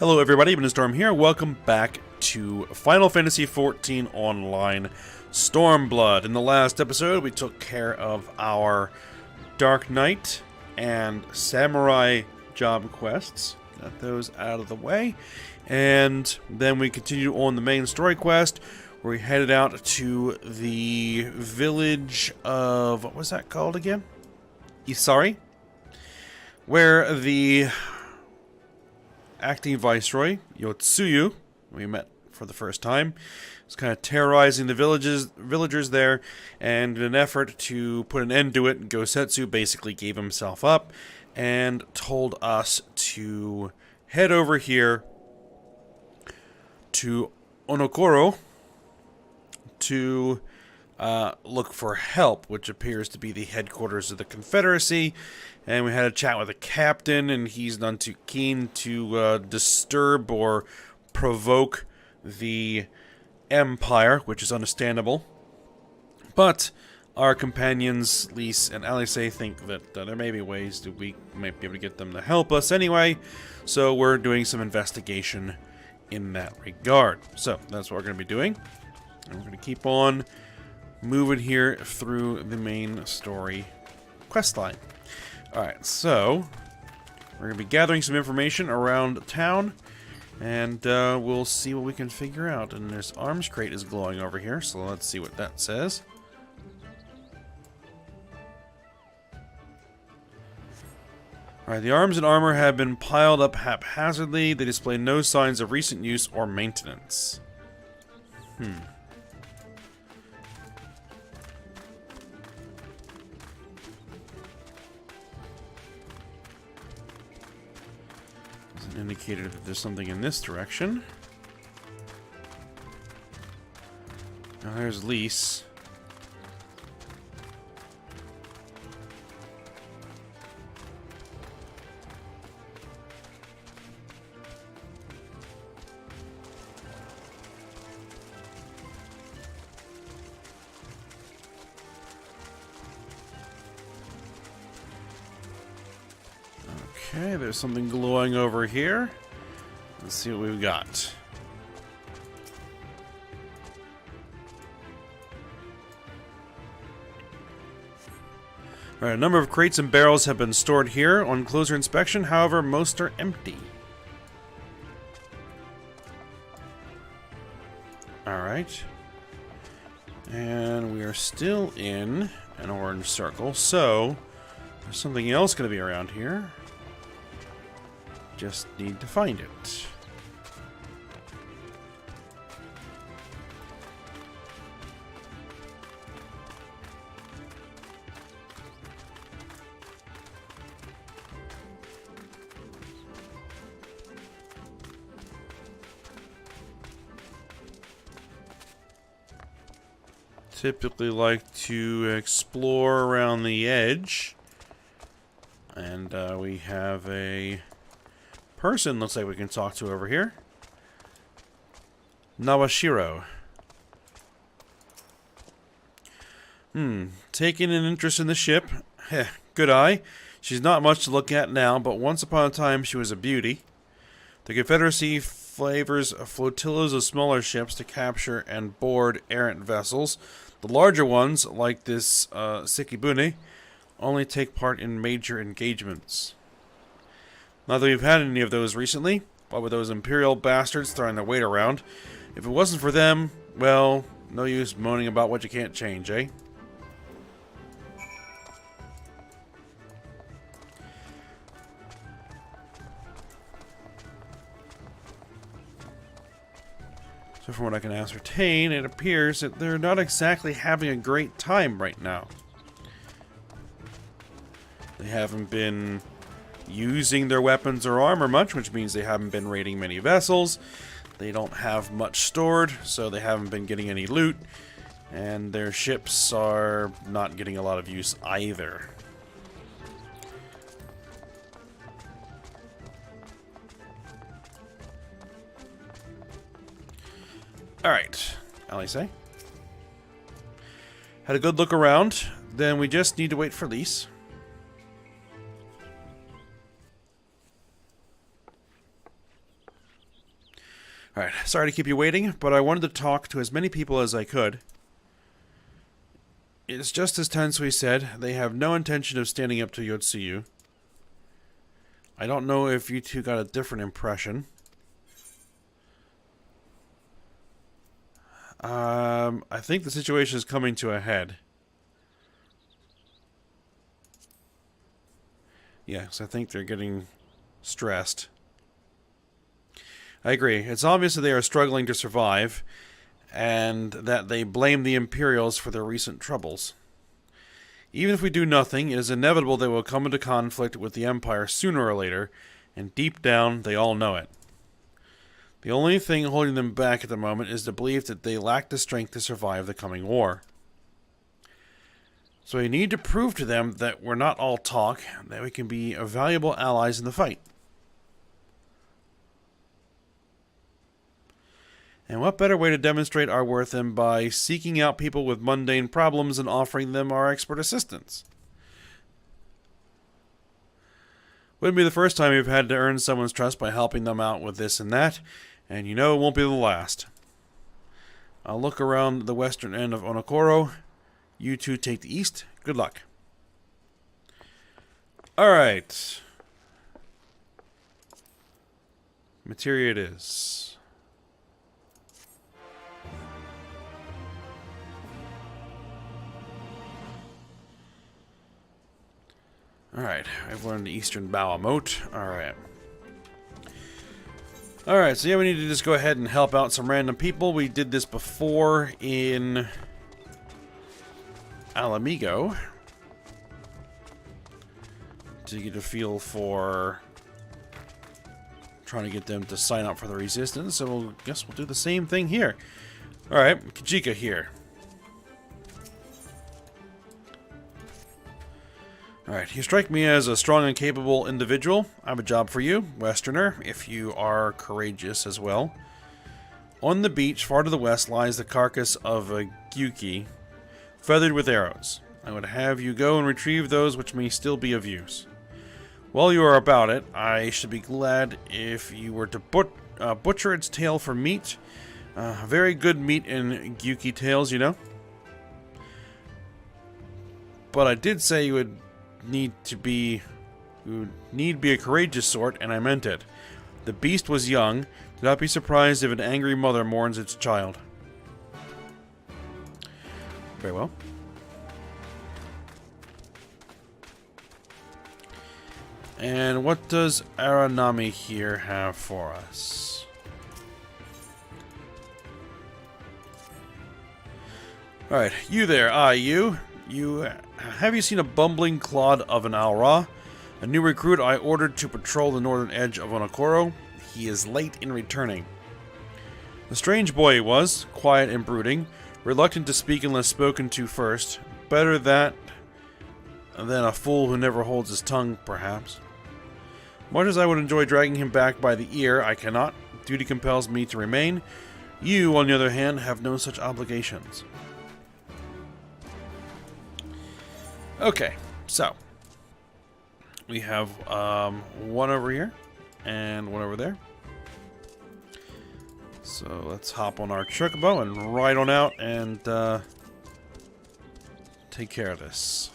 Hello everybody, Storm here. Welcome back to Final Fantasy XIV Online Stormblood. In the last episode, we took care of our Dark Knight and Samurai job quests. Got those out of the way. And then we continued on the main story quest, where we headed out to the village of... what was that called again? Isari? Where the acting viceroy, Yotsuyu, we met for the first time, was kind of terrorizing the villagers there, and in an effort to put an end to it, Gosetsu basically gave himself up and told us to head over here to Onokoro to look for help, which appears to be the headquarters of the Confederacy. And we had a chat with the captain, and he's none too keen to disturb or provoke the Empire, which is understandable. But our companions, Lise and Alice, think that there may be ways that we might be able to get them to help us anyway. So we're doing some investigation in that regard. So that's what we're going to be doing. And we're going to keep on moving here through the main story questline. Alright, so we're going to be gathering some information around town, and we'll see what we can figure out. And this arms crate is glowing over here, so let's see what that says. Alright, the arms and armor have been piled up haphazardly. They display no signs of recent use or maintenance. Indicator that there's something in this direction. Now there's Lise. Okay, there's something glowing over here. Let's see what we've got. Alright, a number of crates and barrels have been stored here. On closer inspection, however, most are empty. Alright. And we are still in an orange circle, so there's something else going to be around here. Just need to find it. Typically like to explore around the edge. And we have a person looks like we can talk to over here. Nawashiro. Taking an interest in the ship. Heh, good eye. She's not much to look at now, but once upon a time she was a beauty. The Confederacy favors flotillas of smaller ships to capture and board errant vessels. The larger ones, like this Sekibune, only take part in major engagements. Not that we've had any of those recently. What with those Imperial bastards throwing their weight around? If it wasn't for them, well, no use moaning about what you can't change, eh? So from what I can ascertain, it appears that they're not exactly having a great time right now. They haven't been using their weapons or armor much, which means they haven't been raiding many vessels. They don't have much stored, so they haven't been getting any loot. And their ships are not getting a lot of use either. Alright, Alice. Had a good look around. Then we just need to wait for Lise. Alright, sorry to keep you waiting, but I wanted to talk to as many people as I could. It's just as tense, we said. They have no intention of standing up to Eorzea. I don't know if you two got a different impression. I think the situation is coming to a head. Yes, I think they're getting stressed. I agree. It's obvious that they are struggling to survive, and that they blame the Imperials for their recent troubles. Even if we do nothing, it is inevitable they will come into conflict with the Empire sooner or later, and deep down, they all know it. The only thing holding them back at the moment is the belief that they lack the strength to survive the coming war. So we need to prove to them that we're not all talk, that we can be valuable allies in the fight. And what better way to demonstrate our worth than by seeking out people with mundane problems and offering them our expert assistance? Wouldn't be the first time we've had to earn someone's trust by helping them out with this and that, and you know it won't be the last. I'll look around the western end of Onokoro. You two take the east. Good luck. Alright. Materia it is. Alright, I've learned the Eastern Bow Emote. Alright. Alright, so yeah, we need to just go ahead and help out some random people. We did this before in Alamigo to get a feel for trying to get them to sign up for the resistance. So I guess we'll do the same thing here. Alright, Kajika here. Alright, you strike me as a strong and capable individual. I have a job for you, Westerner, if you are courageous as well. On the beach, far to the west, lies the carcass of a Gyuki, feathered with arrows. I would have you go and retrieve those which may still be of use. While you are about it, I should be glad if you were to butcher its tail for meat. Very good meat in Gyuki tails, you know. But I did say you would need to be a courageous sort, and I meant it. The beast was young. Do not be surprised if an angry mother mourns its child. Very well. And what does Aranami here have for us? Alright, you there, you. Have you seen a bumbling clod of an Alra? A new recruit I ordered to patrol the northern edge of Onokoro. He is late in returning. A strange boy he was, quiet and brooding, reluctant to speak unless spoken to first. Better that than a fool who never holds his tongue, perhaps. Much as I would enjoy dragging him back by the ear, I cannot. Duty compels me to remain. You, on the other hand, have no such obligations. Okay, so we have one over here and one over there. So let's hop on our chocobo and ride on out and take care of this.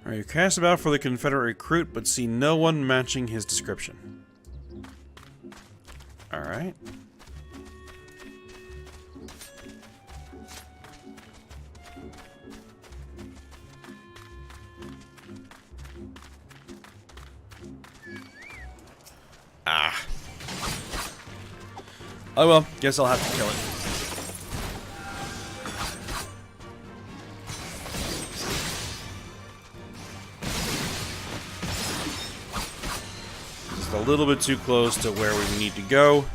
Alright, you cast about for the Confederate recruit, but see no one matching his description. Alright. Ah. Oh well, guess I'll have to kill it. just a little bit too close to where we need to go.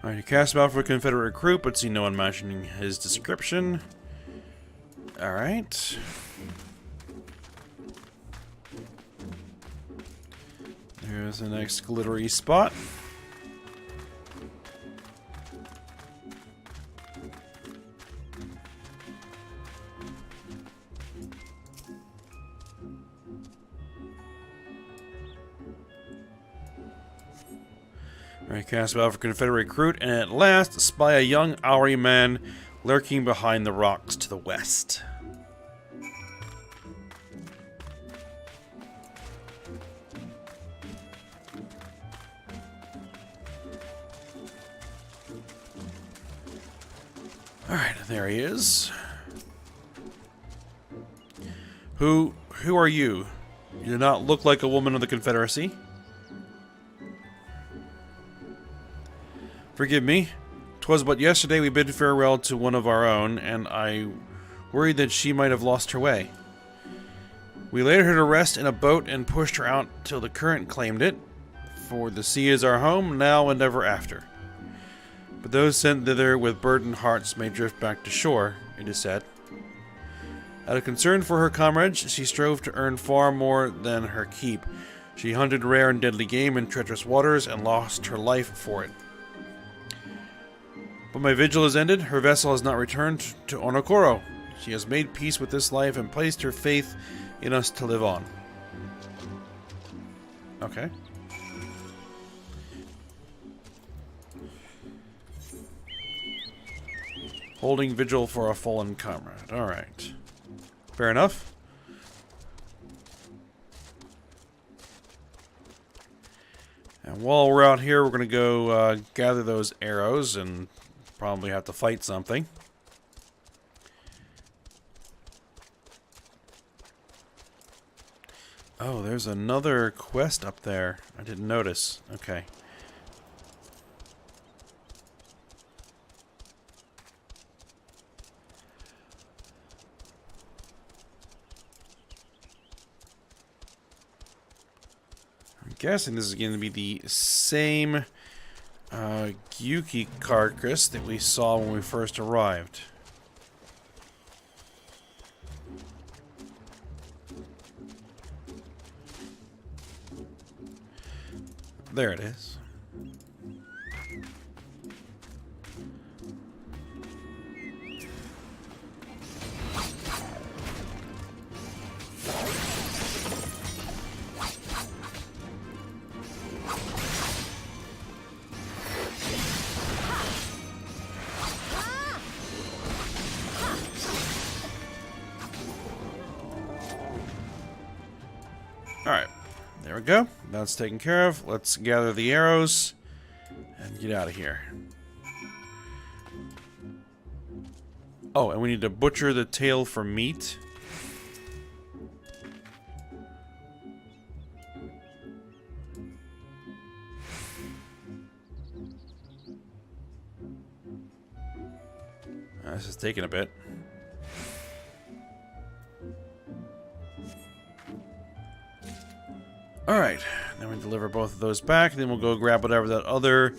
Alright, you cast about for a Confederate recruit, but see no one matching his description. Alright. There's the next glittery spot. Alright, cast battle for Confederate recruit, and at last spy a young Auri man lurking behind the rocks to the west. Alright, there he is. Who are you? You do not look like a woman of the Confederacy. Forgive me. 'Twas but yesterday we bid farewell to one of our own, and I worried that she might have lost her way. We laid her to rest in a boat and pushed her out till the current claimed it, for the sea is our home, now and ever after. But those sent thither with burdened hearts may drift back to shore, it is said. Out of concern for her comrades, she strove to earn far more than her keep. She hunted rare and deadly game in treacherous waters and lost her life for it. But my vigil is ended. Her vessel has not returned to Onokoro. She has made peace with this life and placed her faith in us to live on. Okay. Holding vigil for a fallen comrade. Alright. Fair enough. And while we're out here, we're going to go gather those arrows and probably have to fight something. Oh, there's another quest up there. I didn't notice. Okay. I'm guessing this is going to be the same Gyuki carcass that we saw when we first arrived. There it is. Alright, there we go. That's taken care of. Let's gather the arrows and get out of here. Oh, and we need to butcher the tail for meat. This is taking a bit. Alright, then we deliver both of those back, then we'll go grab whatever that other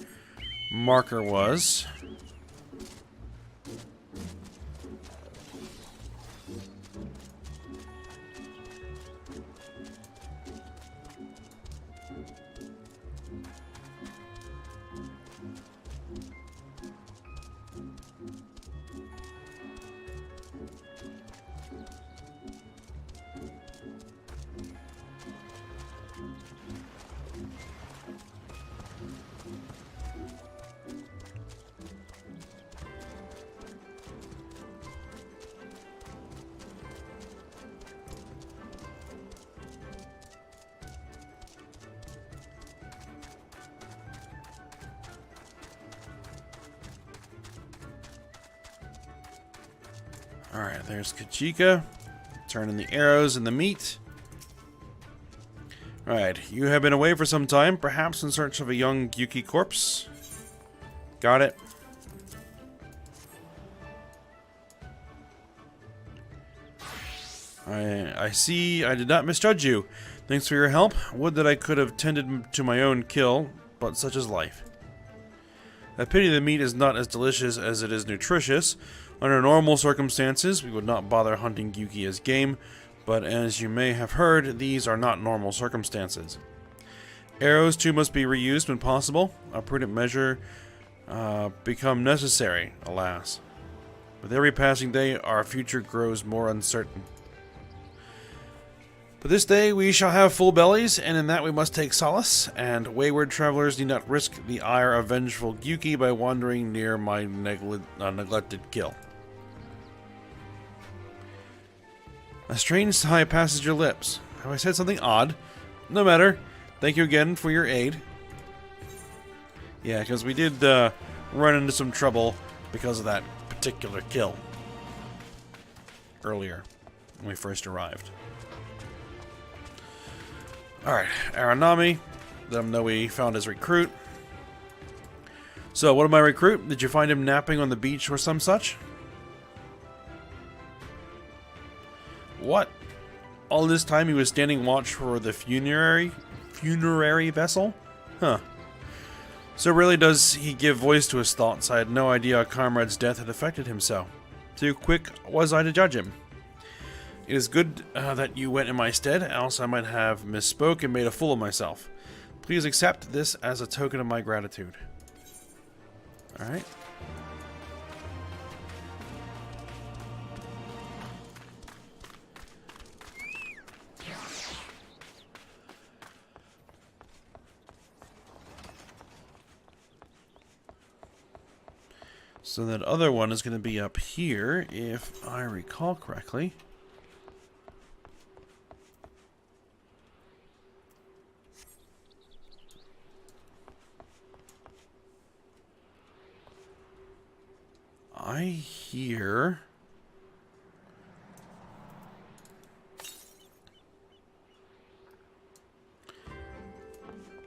marker was. Alright, there's Kachika. Turning the arrows and the meat. Alright, you have been away for some time, perhaps in search of a young Yuki corpse. Got it. I see I did not misjudge you. Thanks for your help. Would that I could have tended to my own kill, but such is life. I pity the meat is not as delicious as it is nutritious. Under normal circumstances, we would not bother hunting Yuki as game, but as you may have heard, these are not normal circumstances. Arrows too must be reused when possible. A prudent measure become necessary, alas. With every passing day, our future grows more uncertain. But this day we shall have full bellies, and in that we must take solace, and wayward travelers need not risk the ire of vengeful Yuki by wandering near my neglected kill. A strange sigh passes your lips. Have I said something odd? No matter. Thank you again for your aid. Yeah, because we did run into some trouble because of that particular kill earlier when we first arrived. Alright, Aranami. Let him know we found his recruit. So, what of my recruit? Did you find him napping on the beach or some such? What? All this time he was standing watch for the funerary vessel? Huh. So really does he give voice to his thoughts. I had no idea a comrade's death had affected him so. Too quick was I to judge him. It is good that you went in my stead, else I might have misspoke and made a fool of myself. Please accept this as a token of my gratitude. Alright. So that other one is going to be up here, if I recall correctly. I hear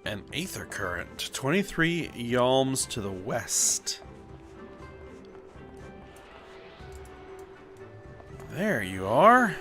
an aether current, 23 yalms to the west. There you are.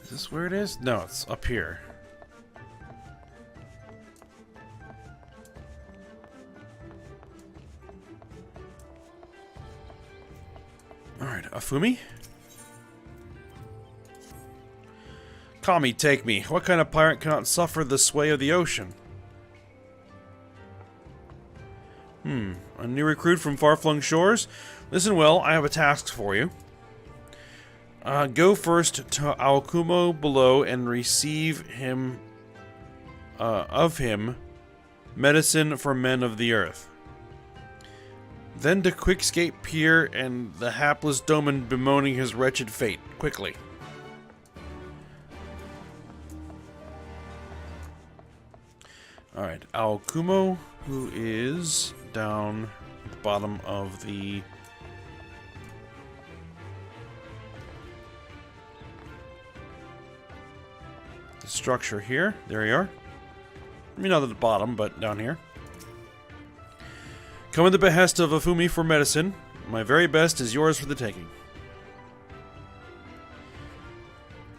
Is this where it is? No, it's up here. Alright, Afumi? Kami, take me. What kind of pirate cannot suffer the sway of the ocean? A new recruit from far-flung shores? Listen well, I have a task for you. Go first to Aokumo below and receive him, of him, medicine for men of the earth. Then to Quickscape Pier and the hapless Doman bemoaning his wretched fate. Quickly. Alright, Aokumo, who is down at the bottom of the structure here. There you are. I mean, not at the bottom, but down here. Come at the behest of Afumi for medicine. My very best is yours for the taking.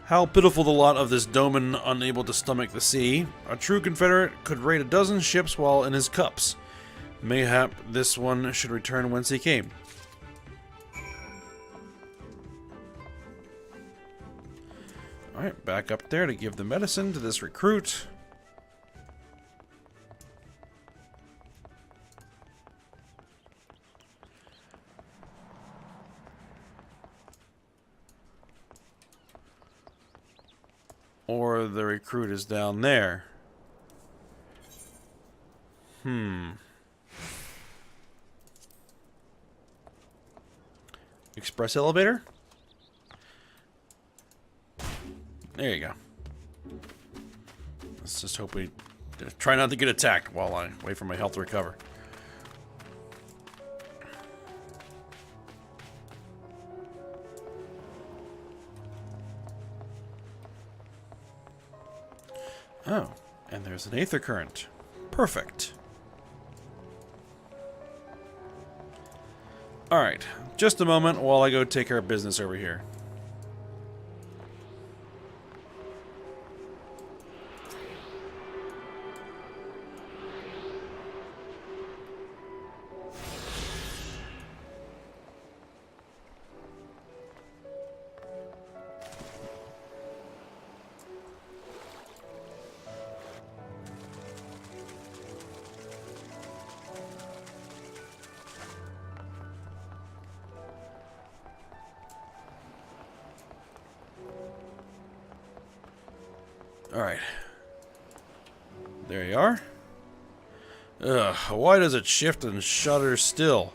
How pitiful the lot of this Doman unable to stomach the sea. A true Confederate could raid a dozen ships while in his cups. Mayhap this one should return whence he came. Alright, back up there to give the medicine to this recruit. Or the recruit is down there. Express elevator? There you go. Let's just hope we try not to get attacked while I wait for my health to recover. Oh, and there's an aether current. Perfect. Alright, just a moment while I go take care of business over here. Alright. There you are. Ugh, why does it shift and shudder still?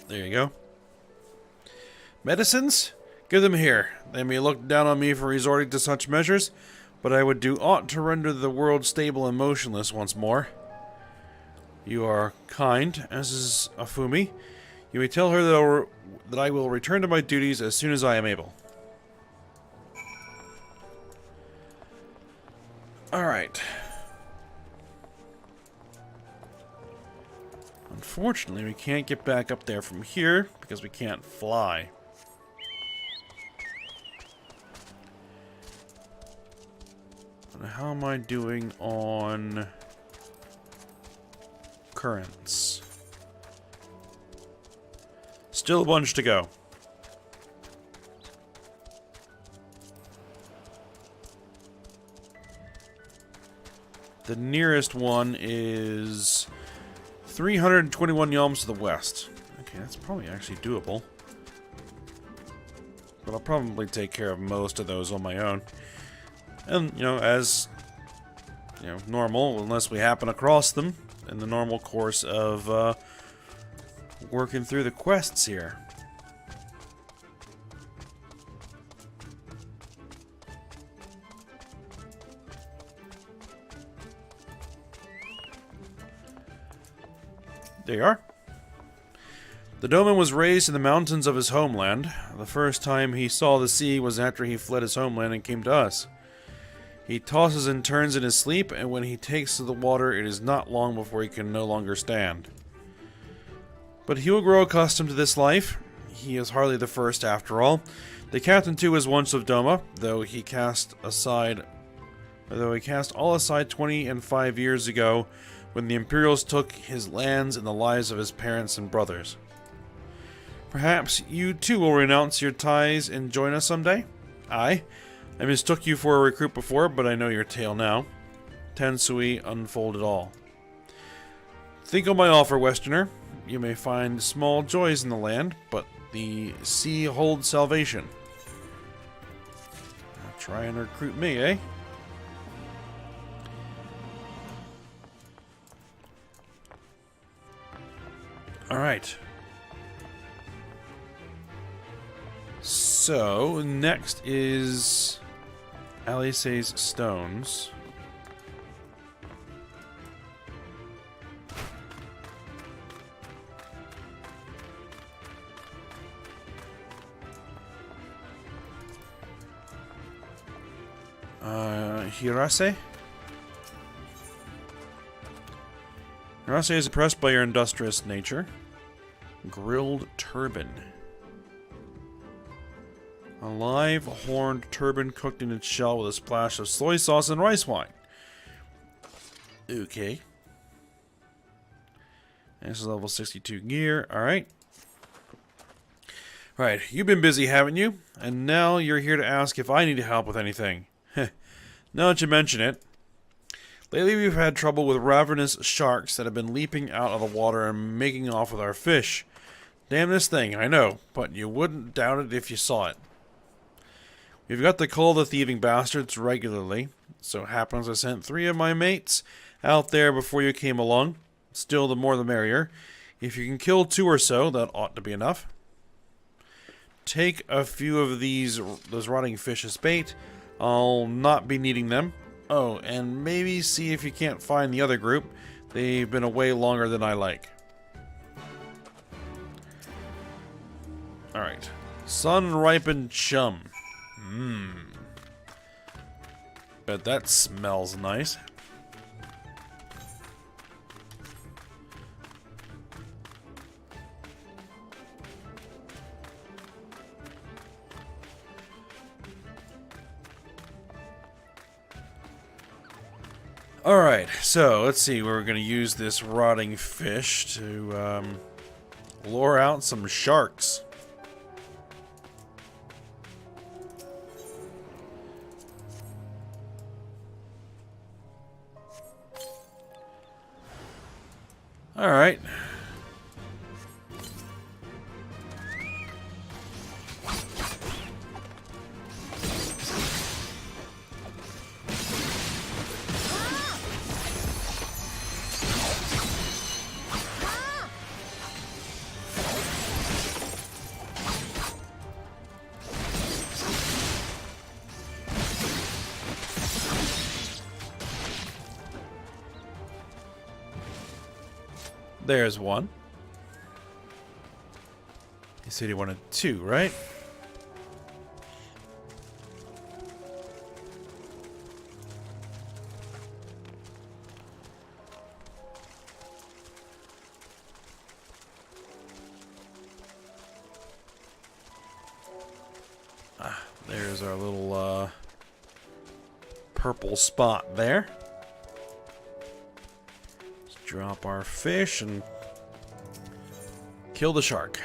There you go. Medicines? Give them here. They may look down on me for resorting to such measures, but I would do aught to render the world stable and motionless once more. You are kind, as is Afumi. You may tell her that I will return to my duties as soon as I am able. Alright. Unfortunately, we can't get back up there from here because we can't fly. But how am I doing on currents? Still a bunch to go. The nearest one is 321 yalms to the west. Okay, that's probably actually doable. But I'll probably take care of most of those on my own. And, you know, as normal, unless we happen across them in the normal course of working through the quests here. There you are. The Doman was raised in the mountains of his homeland. The first time he saw the sea was after he fled his homeland and came to us. He tosses and turns in his sleep, and when he takes to the water, it is not long before he can no longer stand. But he will grow accustomed to this life. He is hardly the first, after all. The captain, too, was once of Doma, though he cast all aside 25 years ago, when the Imperials took his lands and the lives of his parents and brothers. Perhaps you too will renounce your ties and join us someday? I mistook you for a recruit before, but I know your tale now. Tensui unfolded all. Think of my offer, Westerner. You may find small joys in the land, but the sea holds salvation. Try and recruit me, eh? Alright. So, next is Alice's Stones. Hirase? Hirase is impressed by your industrious nature. Grilled turban. A live horned turban cooked in its shell with a splash of soy sauce and rice wine. Okay. This is level 62 gear. Alright. Alright, you've been busy, haven't you? And now you're here to ask if I need help with anything. Now that you mention it. Lately we've had trouble with ravenous sharks that have been leaping out of the water and making off with our fish. Damn this thing, I know, but you wouldn't doubt it if you saw it. We've got to call the thieving bastards regularly. So happens I sent 3 of my mates out there before you came along. Still, the more the merrier. If you can kill 2 or so, that ought to be enough. Take a few of those rotting fish as bait. I'll not be needing them. Oh, and maybe see if you can't find the other group. They've been away longer than I like. Alright. Sun-ripened chum. Bet that smells nice. Alright, so let's see. We're going to use this rotting fish to lure out some sharks. Alright. There's one. You said you wanted 2, right? There's our little purple spot there. Drop our fish and kill the shark.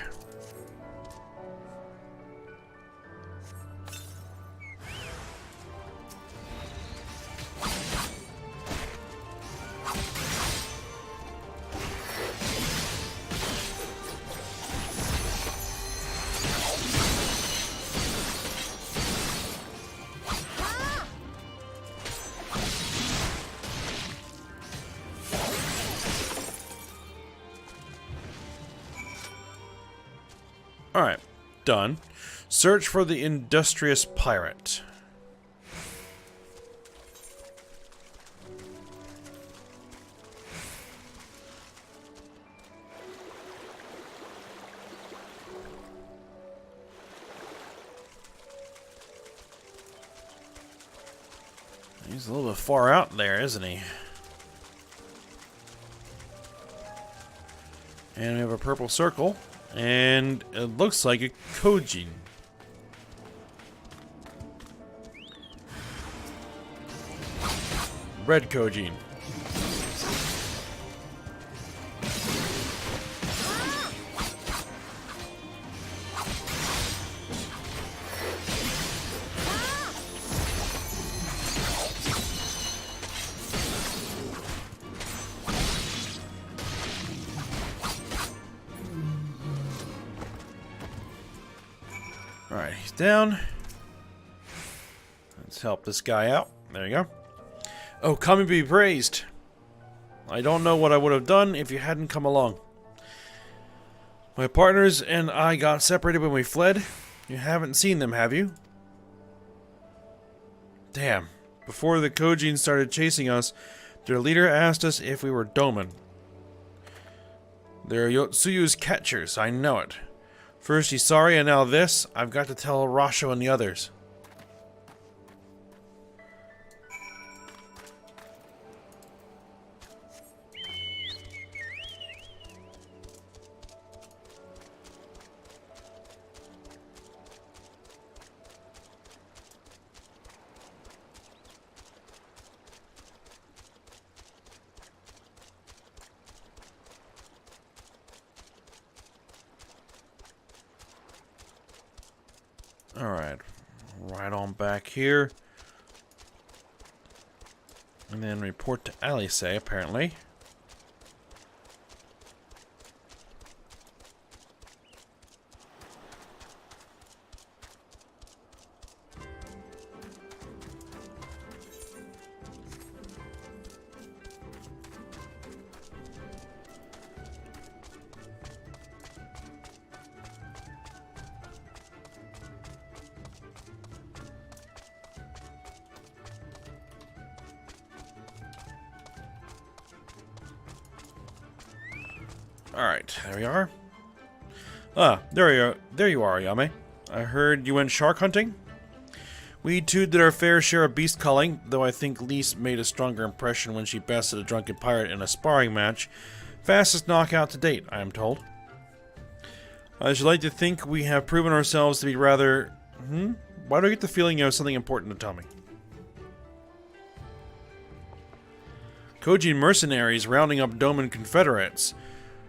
Alright, done. Search for the industrious pirate. He's a little bit far out there, isn't he? And we have a purple circle. And it looks like a Kojin. Red Kojin. Alright, he's down. Let's help this guy out. There you go. Oh, come and be praised. I don't know what I would have done if you hadn't come along. My partners and I got separated when we fled. You haven't seen them, have you? Damn. Before the Kojin started chasing us, their leader asked us if we were Doman. They're Yotsuyu's catchers, I know it. First he's sorry, and now this. I've got to tell Rasho and the others. Alright, right on back here. And then report to Alice, apparently. Alright, there we are. Ah, there you are, Yame. I heard you went shark hunting? We too did our fair share of beast culling, though I think Lise made a stronger impression when she bested a drunken pirate in a sparring match. Fastest knockout to date, I am told. I should like to think we have proven ourselves to be rather... Why do I get the feeling you have something important to tell me? Kojin mercenaries rounding up Doman Confederates.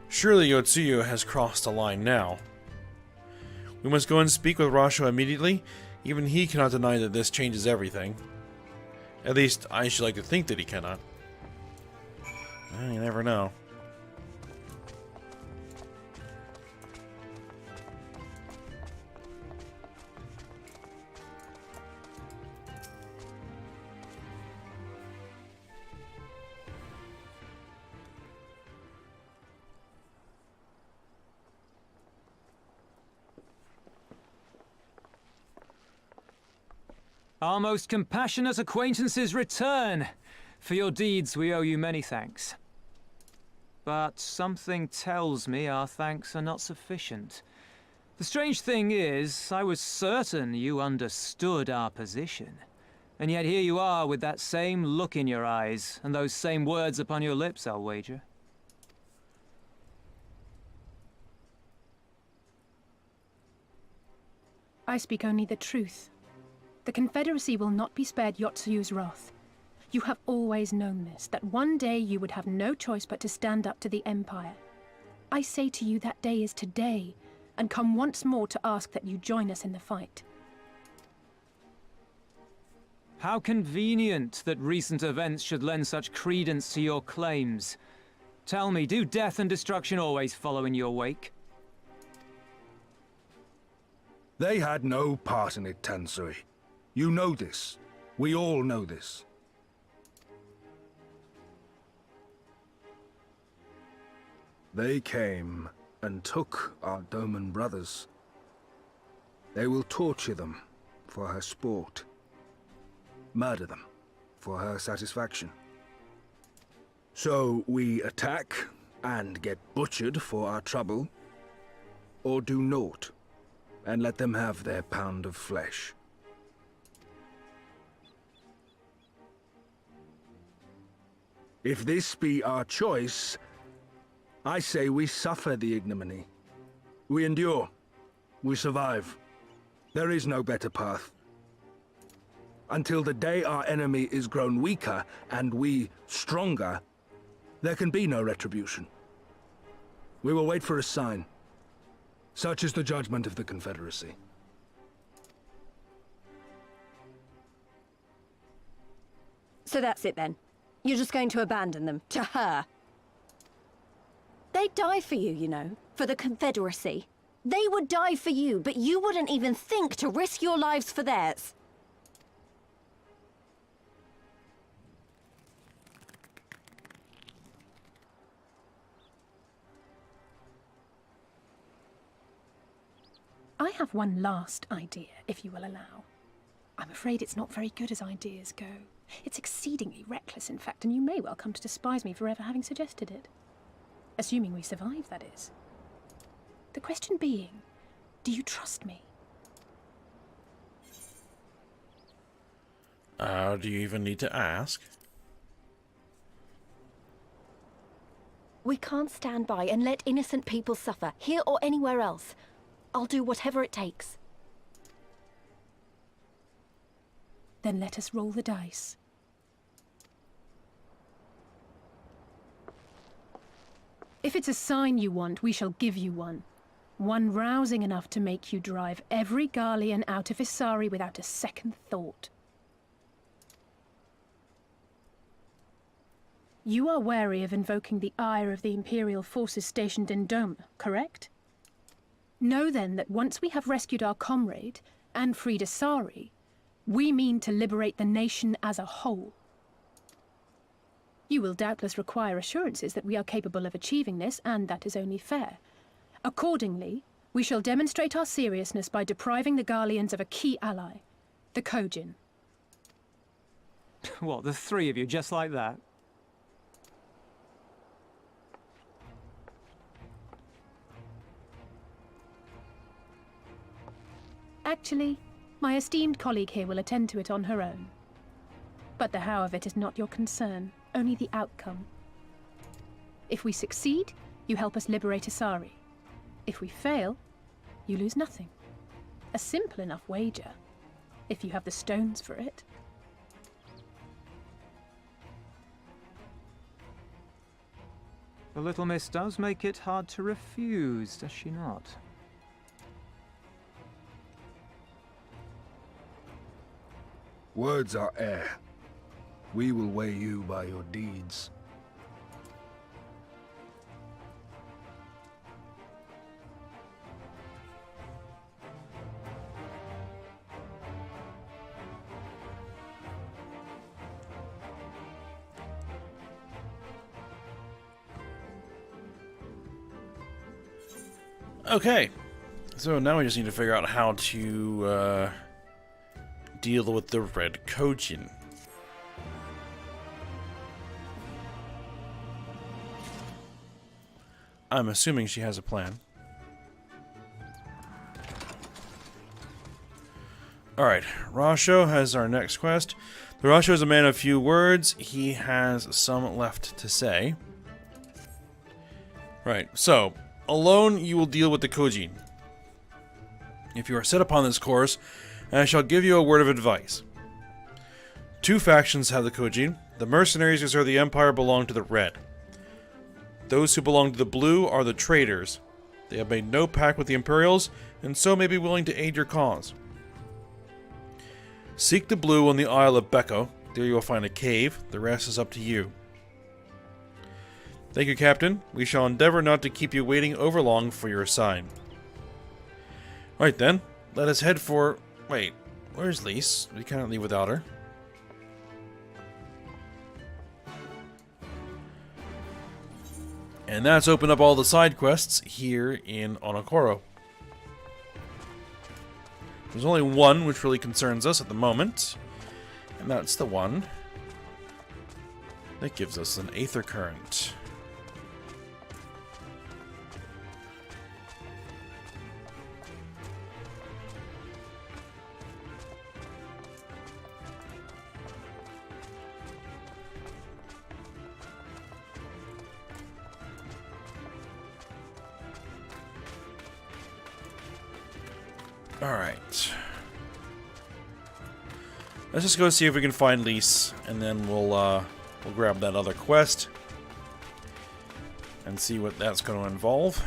Surely Yotsuyu has crossed the line now. We must go and speak with Rasho immediately. Even he cannot deny that this changes everything. At least, I should like to think that he cannot. Well, you never know. Our most compassionate acquaintances return. For your deeds we owe you many thanks. But something tells me our thanks are not sufficient. The strange thing is, I was certain you understood our position. And yet here you are with that same look in your eyes, and those same words upon your lips, I'll wager. I speak only the truth. The Confederacy will not be spared Yotsuyu's wrath. You have always known this, that one day you would have no choice but to stand up to the Empire. I say to you that day is today, and come once more to ask that you join us in the fight. How convenient that recent events should lend such credence to your claims. Tell me, do death and destruction always follow in your wake? They had no part in it, Tansui. You know this. We all know this. They came and took our Doman brothers. They will torture them for her sport. Murder them for her satisfaction. So we attack and get butchered for our trouble, or do naught and let them have their pound of flesh. If this be our choice, I say we suffer the ignominy. We endure. We survive. There is no better path. Until the day our enemy is grown weaker and we stronger, there can be no retribution. We will wait for a sign. Such is the judgment of the Confederacy. So that's it then. You're just going to abandon them, to her. They'd die for you, you know, for the Confederacy. They would die for you, but you wouldn't even think to risk your lives for theirs. I have one last idea, if you will allow. I'm afraid it's not very good as ideas go. It's exceedingly reckless, in fact, and you may well come to despise me for ever having suggested it. Assuming we survive, that is. The question being, do you trust me? Do you even need to ask? We can't stand by and let innocent people suffer, here or anywhere else. I'll do whatever it takes. Then let us roll the dice. If it's a sign you want, we shall give you one. One rousing enough to make you drive every Garlean out of Isari without a second thought. You are wary of invoking the ire of the Imperial forces stationed in Dome, correct? Know then that once we have rescued our comrade and freed Isari, we mean to liberate the nation as a whole. You will doubtless require assurances that we are capable of achieving this, and that is only fair. Accordingly, we shall demonstrate our seriousness by depriving the Garleans of a key ally, the Kojin. What, the three of you, just like that? Actually, my esteemed colleague here will attend to it on her own. But the how of it is not your concern, only the outcome. If we succeed, you help us liberate Asari. If we fail, you lose nothing. A simple enough wager, if you have the stones for it. The little miss does make it hard to refuse, does she not? Words are air. We will weigh you by your deeds. Okay, so now we just need to figure out how to deal with the Red Kojin. I'm assuming she has a plan. Alright, Rasho has our next quest. The Rasho is a man of few words. He has some left to say. Right, so alone you will deal with the Kojin. If you are set upon this course, I shall give you a word of advice. Two factions have the Kojin. The mercenaries who serve the Empire belong to the Red. Those who belong to the Blue are the traitors. They have made no pact with the Imperials, and so may be willing to aid your cause. Seek the Blue on the Isle of Beko. There you will find a cave. The rest is up to you. Thank you, Captain. We shall endeavor not to keep you waiting overlong for your sign. Right then, let us head for... Wait, where's Lise? We cannot leave without her. And that's opened up all the side quests here in Onokoro. There's only one which really concerns us at the moment, and that's the one that gives us an Aether Current. Alright. Let's just go see if we can find Lise, and then we'll grab that other quest and see what that's going to involve.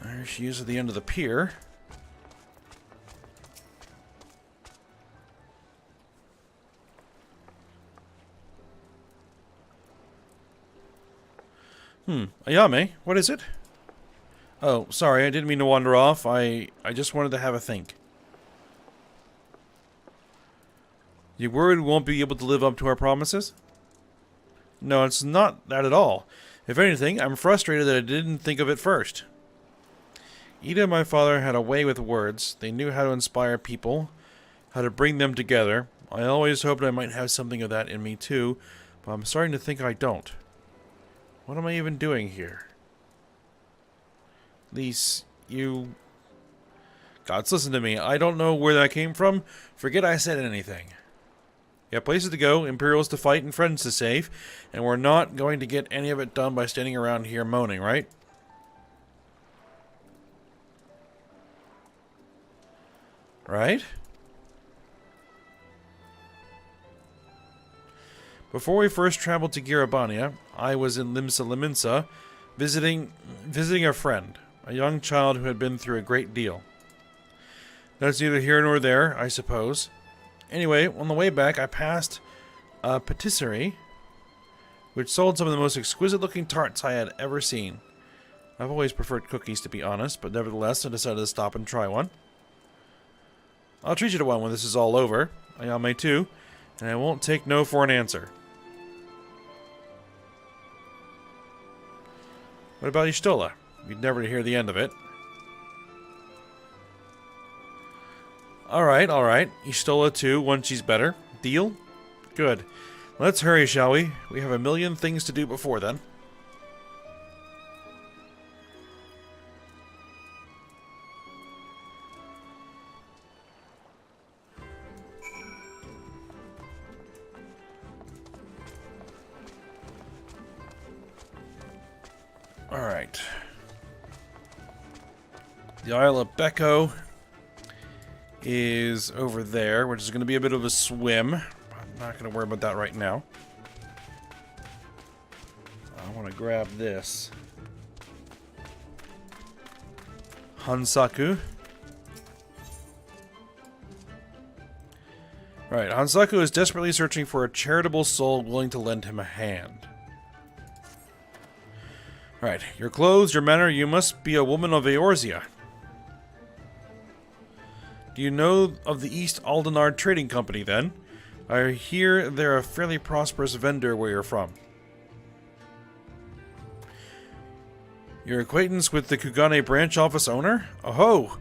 There she is at the end of the pier. Ayame, what is it? Oh, sorry, I didn't mean to wander off. I just wanted to have a think. You worried we won't be able to live up to our promises? No, it's not that at all. If anything, I'm frustrated that I didn't think of it first. Ida and my father had a way with words. They knew how to inspire people, how to bring them together. I always hoped I might have something of that in me too, but I'm starting to think I don't. What am I even doing here? Lise, you... Gods, listen to me. I don't know where that came from. Forget I said anything. You have places to go, Imperials to fight, and friends to save, and we're not going to get any of it done by standing around here moaning, right? Right? Before we first traveled to Girabania, I was in Limsa Liminsa visiting a friend, a young child who had been through a great deal. That's neither here nor there, I suppose. Anyway, on the way back, I passed a patisserie, which sold some of the most exquisite-looking tarts I had ever seen. I've always preferred cookies, to be honest, but nevertheless, I decided to stop and try one. I'll treat you to one when this is all over. Ayame too, and I won't take no for an answer. What about Y'shtola? You'd never hear the end of it. Alright. Y'shtola too, once she's better. Deal? Good. Let's hurry, shall we? We have a million things to do before then. Alright. The Isle of Becco is over there, which is going to be a bit of a swim. I'm not going to worry about that right now. I want to grab this. Hansaku. Right, Hansaku is desperately searching for a charitable soul willing to lend him a hand. Right, your clothes, your manner, you must be a woman of Eorzea. Do you know of the East Aldenard Trading Company, then? I hear they're a fairly prosperous vendor where you're from. Your acquaintance with the Kugane branch office owner? Oh-ho!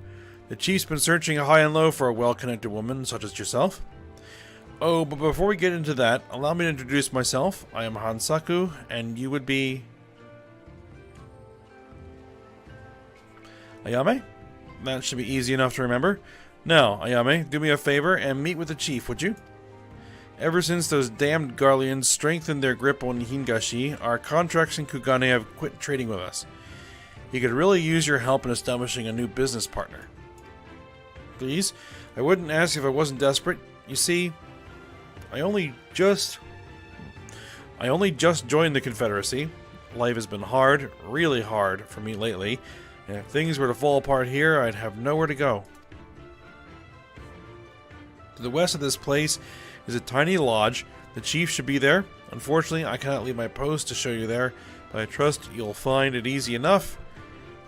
The chief's been searching high and low for a well-connected woman such as yourself. Oh, but before we get into that, allow me to introduce myself. I am Hansaku, and you would be... Ayame? That should be easy enough to remember. Now, Ayame, do me a favor and meet with the chief, would you? Ever since those damned Garleans strengthened their grip on Hingashi, our contracts in Kugane have quit trading with us. He could really use your help in establishing a new business partner. Please? I wouldn't ask if I wasn't desperate. You see, I only just joined the Confederacy. Life has been hard, really hard for me lately, and if things were to fall apart here, I'd have nowhere to go. To the west of this place is a tiny lodge. The chief should be there. Unfortunately, I cannot leave my post to show you there, but I trust you'll find it easy enough.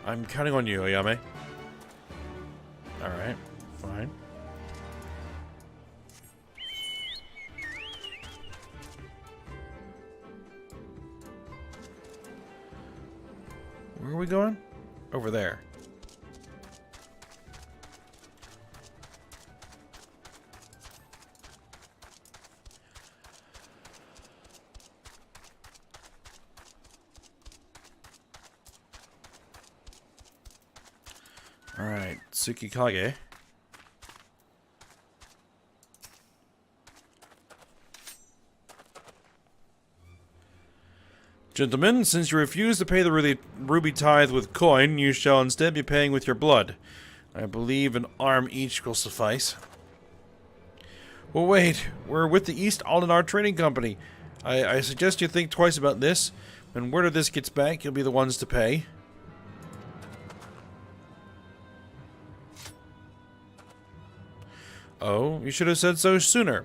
I'm counting on you, Ayame. Alright, fine. Where are we going? Over there. Alright, Tsukikage. Gentlemen, since you refuse to pay the ruby tithe with coin, you shall instead be paying with your blood. I believe an arm each will suffice. Well, wait. We're with the East Aldenar Trading Company. I suggest you think twice about this. When word of this gets back, you'll be the ones to pay. Oh, you should have said so sooner.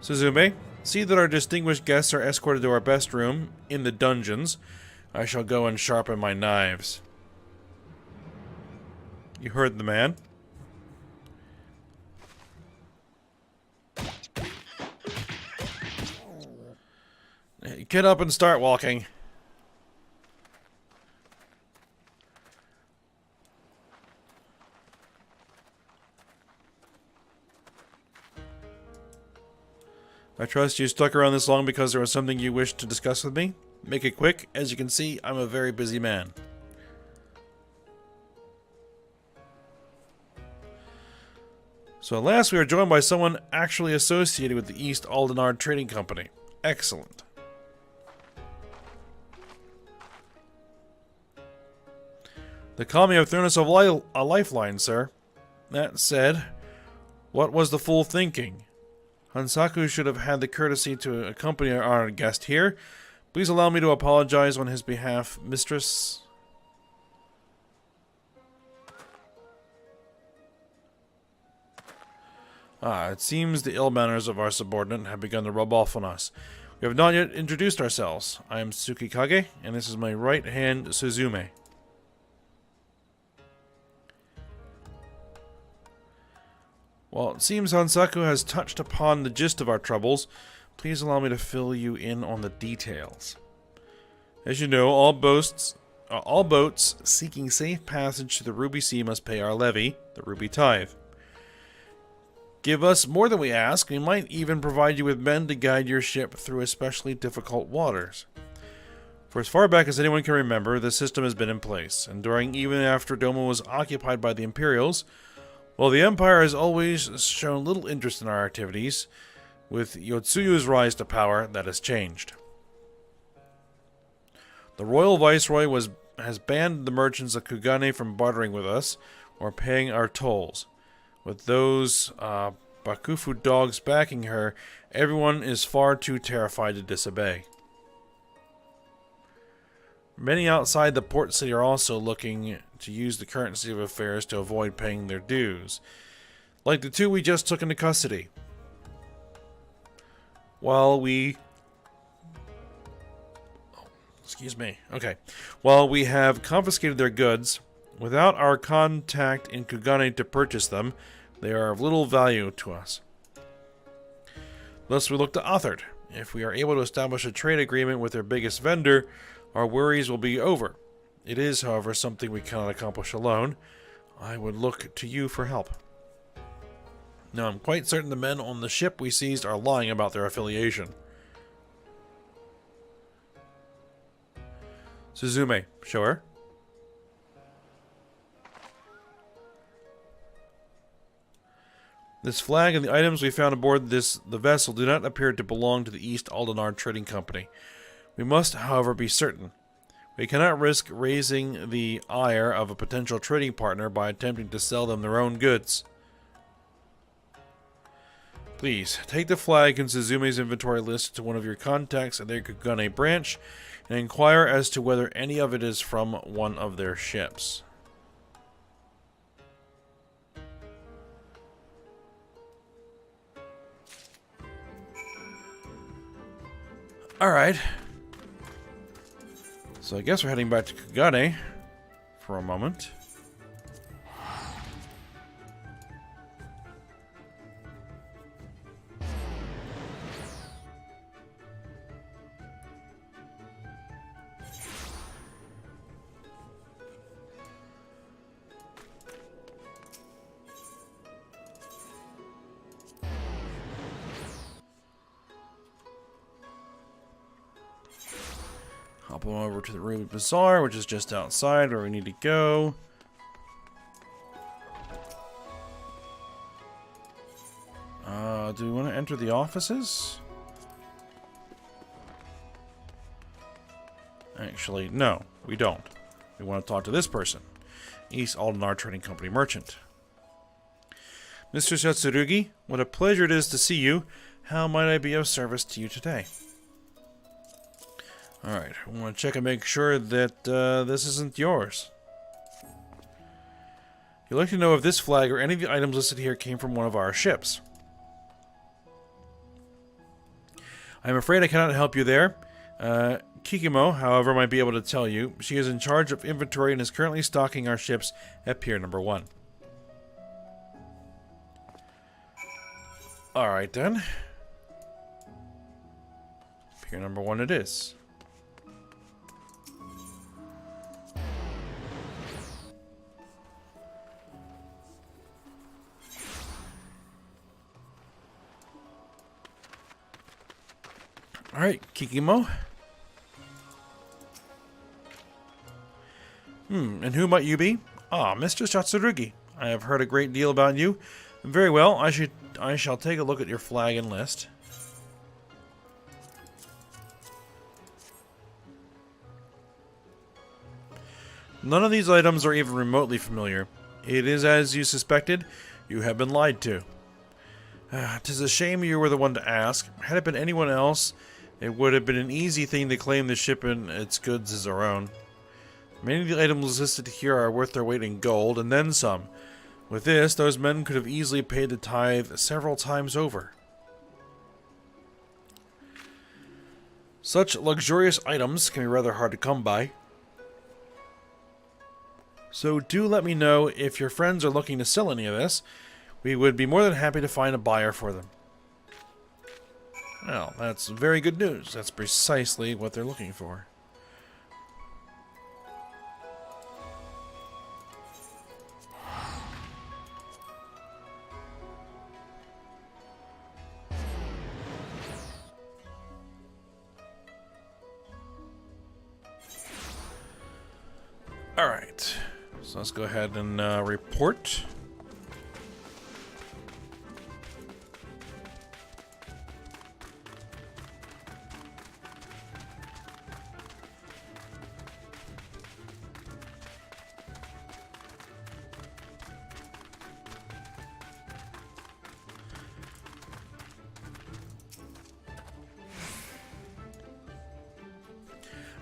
Suzume, see that our distinguished guests are escorted to our best room, in the dungeons. I shall go and sharpen my knives. You heard the man. Get up and start walking. I trust you stuck around this long because there was something you wished to discuss with me. Make it quick. As you can see, I'm a very busy man. So at last we are joined by someone actually associated with the East Aldenard Trading Company. Excellent. The Kami have thrown us a lifeline, sir. That said, what was the fool thinking? Hansaku should have had the courtesy to accompany our honored guest here. Please allow me to apologize on his behalf, mistress. It seems the ill manners of our subordinate have begun to rub off on us. We have not yet introduced ourselves. I am Tsukikage, and this is my right hand, Suzume. Well, it seems Hansaku has touched upon the gist of our troubles. Please allow me to fill you in on the details. As you know, all boats seeking safe passage to the Ruby Sea must pay our levy, the Ruby Tithe. Give us more than we ask. We might even provide you with men to guide your ship through especially difficult waters. For as far back as anyone can remember, this system has been in place, enduring even after Doma was occupied by the Imperials. Well, the Empire has always shown little interest in our activities. With Yotsuyu's rise to power, that has changed. The Royal Viceroy was has banned the merchants of Kugane from bartering with us or paying our tolls. With those Bakufu dogs backing her, everyone is far too terrified to disobey. Many outside the port city are also looking to use the current state of affairs to avoid paying their dues. Like the two we just took into custody. While we have confiscated their goods, without our contact in Kugane to purchase them, they are of little value to us. Thus we look to Othard. If we are able to establish a trade agreement with their biggest vendor, our worries will be over. It is, however, something we cannot accomplish alone. I would look to you for help. Now, I'm quite certain the men on the ship we seized are lying about their affiliation. Suzume, show her. This flag and the items we found aboard the vessel do not appear to belong to the East Aldenar Trading Company. We must, however, be certain. We cannot risk raising the ire of a potential trading partner by attempting to sell them their own goods. Please, take the flag and Suzume's inventory list to one of your contacts at their Kugane branch and inquire as to whether any of it is from one of their ships. Alright. So I guess we're heading back to Kugane for a moment. Hop on over to the Ruby Bazaar, which is just outside where we need to go. Do we want to enter the offices? Actually, no, we don't. We want to talk to this person. East Aldenar Trading Company merchant. Mr. Satsurugi, what a pleasure it is to see you. How might I be of service to you today? Alright, I want to check and make sure that this isn't yours. You'd like to know if this flag or any of the items listed here came from one of our ships. I'm afraid I cannot help you there. Kikimo, however, might be able to tell you. She is in charge of inventory and is currently stocking our ships at Pier Number 1. Alright then. Pier Number 1 it is. Alright, Kikimo. And who might you be? Ah, Mr. Satsurugi. I have heard a great deal about you. Very well, I shall take a look at your flag and list. None of these items are even remotely familiar. It is as you suspected. You have been lied to. 'Tis a shame you were the one to ask. Had it been anyone else, it would have been an easy thing to claim the ship and its goods as our own. Many of the items listed here are worth their weight in gold, and then some. With this, those men could have easily paid the tithe several times over. Such luxurious items can be rather hard to come by. So do let me know if your friends are looking to sell any of this. We would be more than happy to find a buyer for them. Well, that's very good news. That's precisely what they're looking for. Alright, so let's go ahead and report.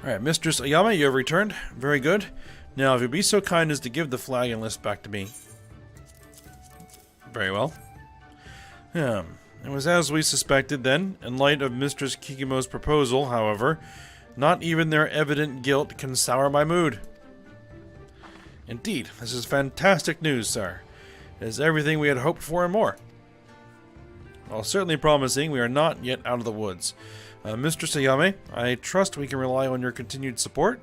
Alright, Mistress Ayame, you have returned. Very good. Now, if you'd be so kind as to give the flag and list back to me. Very well. It was as we suspected then. In light of Mistress Kikimo's proposal, however, not even their evident guilt can sour my mood. Indeed, this is fantastic news, sir. It is everything we had hoped for and more. While certainly promising, we are not yet out of the woods. Mistress Ayame, I trust we can rely on your continued support.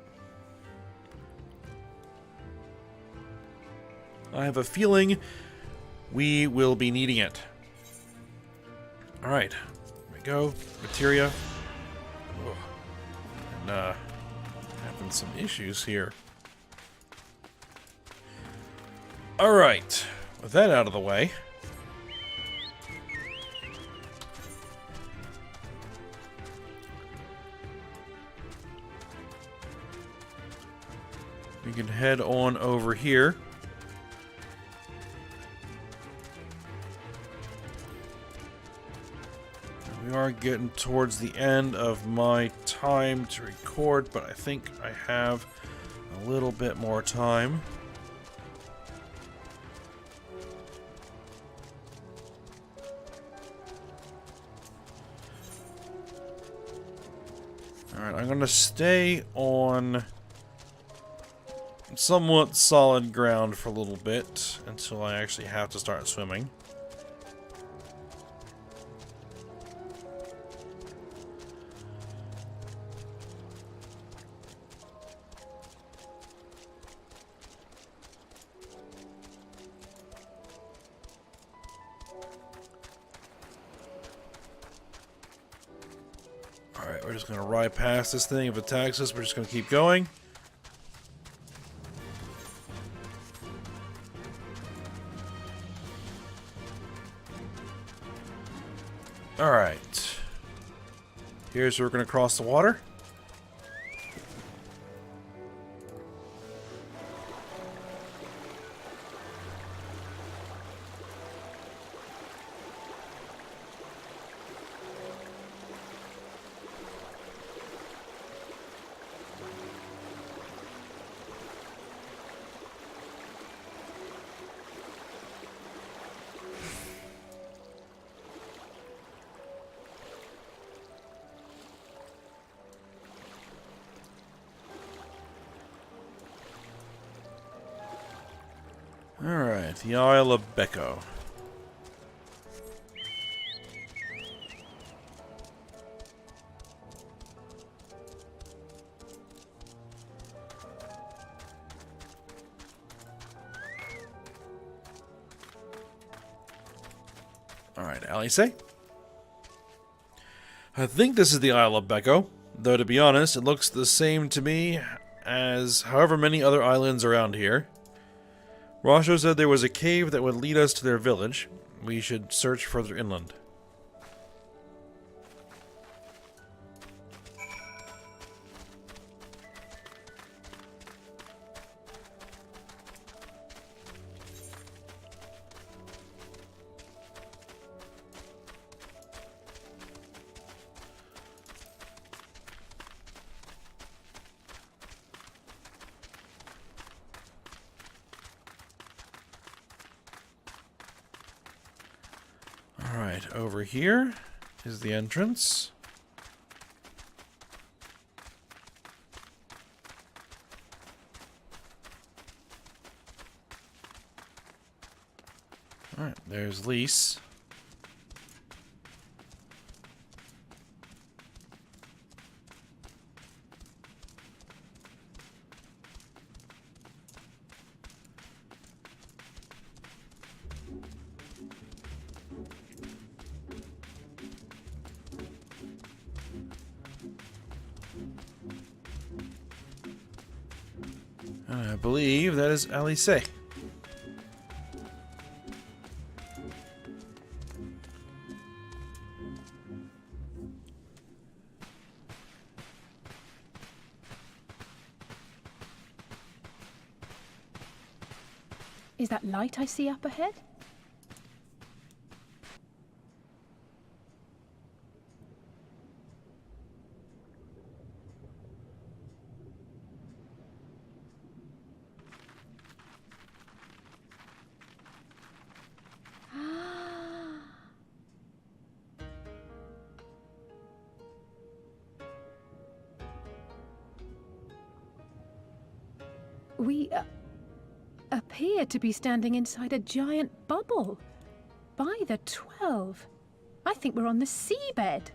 I have a feeling we will be needing it. Alright, here we go. Materia. Oh. And, having some issues here. Alright, with that out of the way. We can head on over here. We are getting towards the end of my time to record, but I think I have a little bit more time. Alright, I'm going to stay on somewhat solid ground for a little bit until I actually have to start swimming. Alright, we're just going to ride past this thing. If it attacks us, we're just going to keep going. Alright. Here's where we're going to cross the water. Alright, the Isle of Becco. Alright, Alice. I think this is the Isle of Becco, though to be honest, it looks the same to me as however many other islands around here. Rasho said there was a cave that would lead us to their village. We should search further inland. Alright, over here is the entrance. Alright, there's Lise. I believe that is Alice. Is that light I see up ahead? We appear to be standing inside a giant bubble. By the 12. I think we're on the seabed.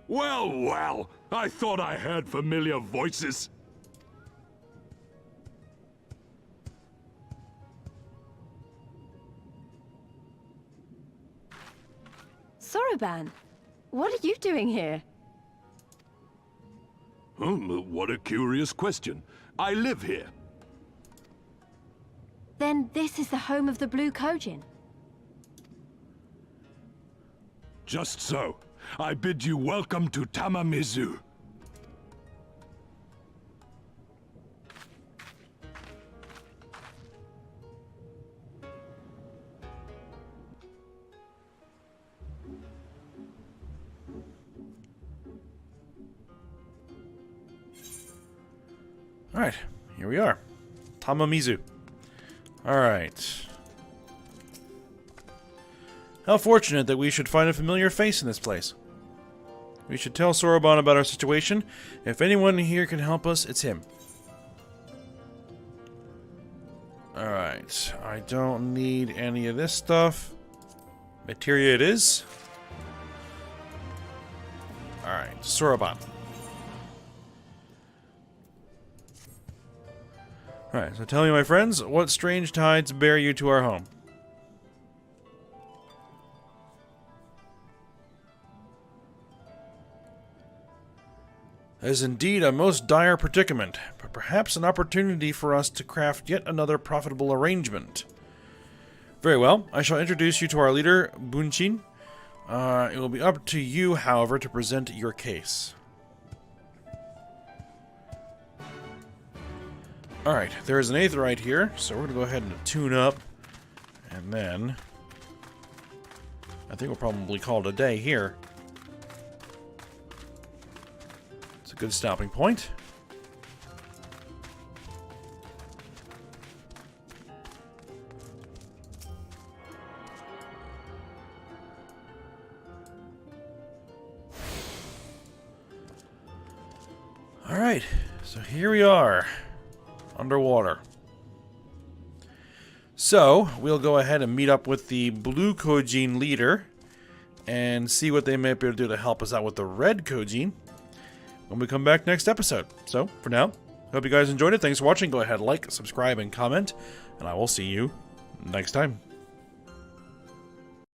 Well, well, I thought I heard familiar voices. Soroban, what are you doing here? What a curious question. I live here. Then this is the home of the Blue Kojin. Just so. I bid you welcome to Tamamizu. Alright, here we are. Tamamizu. Alright. How fortunate that we should find a familiar face in this place. We should tell Soroban about our situation. If anyone here can help us, it's him. Alright, I don't need any of this stuff. Materia it is. Alright, Soroban. Alright, so tell me, my friends, what strange tides bear you to our home? That is indeed a most dire predicament, but perhaps an opportunity for us to craft yet another profitable arrangement. Very well, I shall introduce you to our leader, Bunchin. It will be up to you, however, to present your case. Alright, there is an aetheryte here, so we're going to go ahead and tune up. And then I think we'll probably call it a day here. It's a good stopping point. Alright, so here we are. Underwater. So, we'll go ahead and meet up with the Blue Kojin leader and see what they might be able to do to help us out with the Red Kojin when we come back next episode. So, for now, hope you guys enjoyed it. Thanks for watching. Go ahead, like, subscribe, and comment, and I will see you next time.